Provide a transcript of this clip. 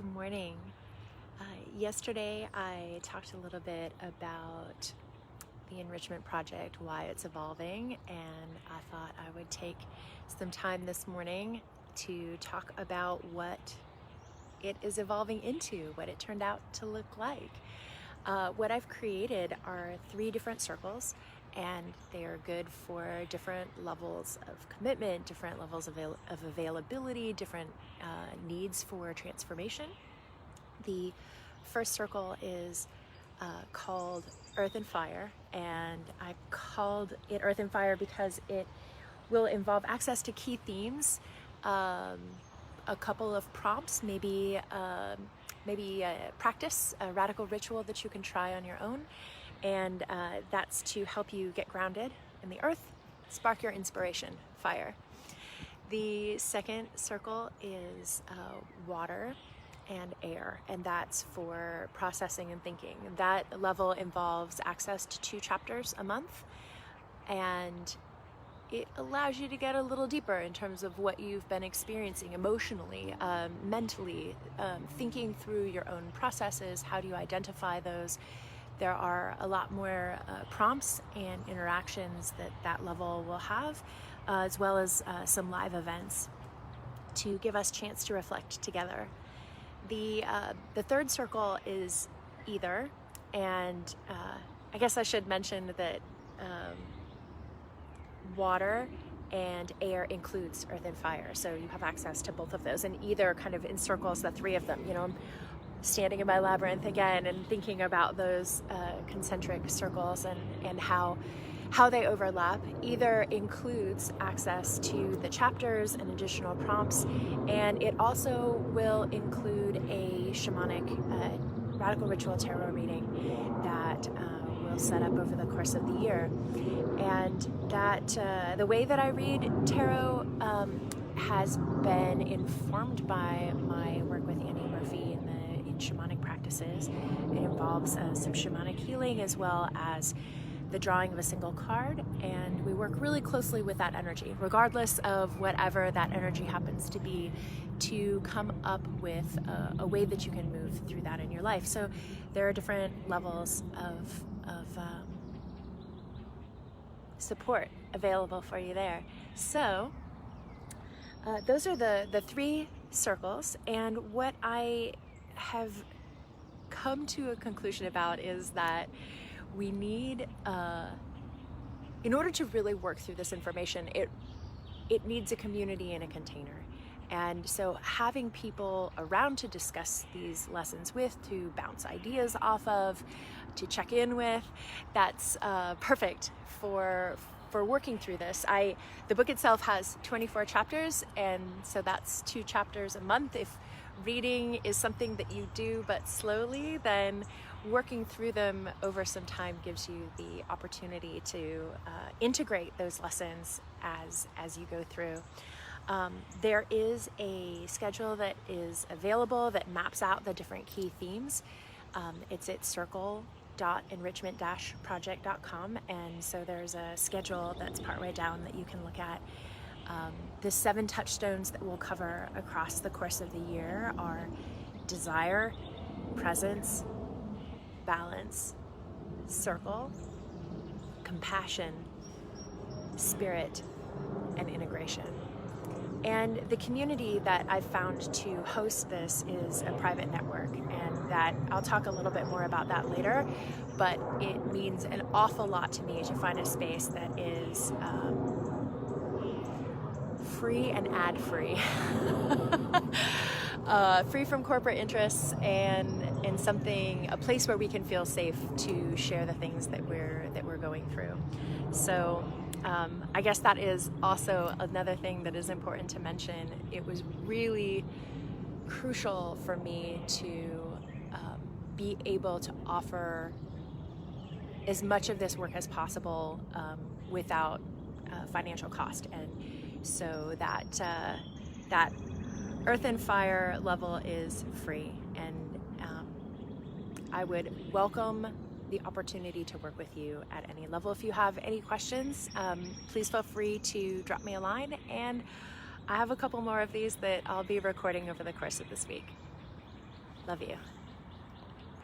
Good morning. Yesterday I talked a little bit about the Enrichment project, why it's evolving, and I thought I would take some time this morning to talk about what it is evolving into, what it turned out to look like. What I've created are 3 different circles, and they are good for different levels of commitment, different levels of availability, different needs for transformation. The first circle is called Earth and Fire, and I called it Earth and Fire because it will involve access to key themes, a couple of prompts, maybe practice, a radical ritual that you can try on your own, and that's to help you get grounded in the earth, spark your inspiration, fire. The second circle is water and air, and that's for processing and thinking. That level involves access to 2 chapters a month, and it allows you to get a little deeper in terms of what you've been experiencing emotionally, mentally, thinking through your own processes. How do you identify those? There are a lot more prompts and interactions that level will have, as well as some live events to give us a chance to reflect together. The third circle is either, and I guess I should mention that water and air includes earth and fire, so you have access to both of those, and either kind of encircles the 3 of them. You know, I'm standing in my labyrinth again and thinking about those concentric circles and how they overlap. Either includes access to the chapters and additional prompts, and it also will include a shamanic radical ritual tarot reading that we'll set up over the course of the year. And that the way that I read tarot has been informed by my work with Annie Murphy in shamanic practices. It involves some shamanic healing as well as the drawing of a single card, and we work really closely with that energy, regardless of whatever that energy happens to be, to come up with a way that you can move through that in your life. So there are different levels of support available for you there. So those are the 3 circles, and what I have come to a conclusion about is that we need, in order to really work through this information, it needs a community and a container. And so having people around to discuss these lessons with, to bounce ideas off of, to check in with, that's perfect for working through this. The book itself has 24 chapters, and so that's 2 chapters a month. If reading is something that you do but slowly, then working through them over some time gives you the opportunity to integrate those lessons as you go through. There is a schedule that is available that maps out the different key themes. It's at circle.enrichment-project.com, and so there's a schedule that's partway down that you can look at. The 7 touchstones that we'll cover across the course of the year are desire, presence, balance, circle, compassion, spirit, and integration. And the community that I've found to host this is a private network, and that I'll talk a little bit more about that later, but it means an awful lot to me to find a space that is free and ad-free. Free from corporate interests, and a place where we can feel safe to share the things that we're going through. So I guess that is also another thing that is important to mention. It was really crucial for me to be able to offer as much of this work as possible without financial cost, and so that Earth and Fire level is free, and I would welcome the opportunity to work with you at any level. If you have any questions, please feel free to drop me a line, and I have a couple more of these that I'll be recording over the course of this week. Love you.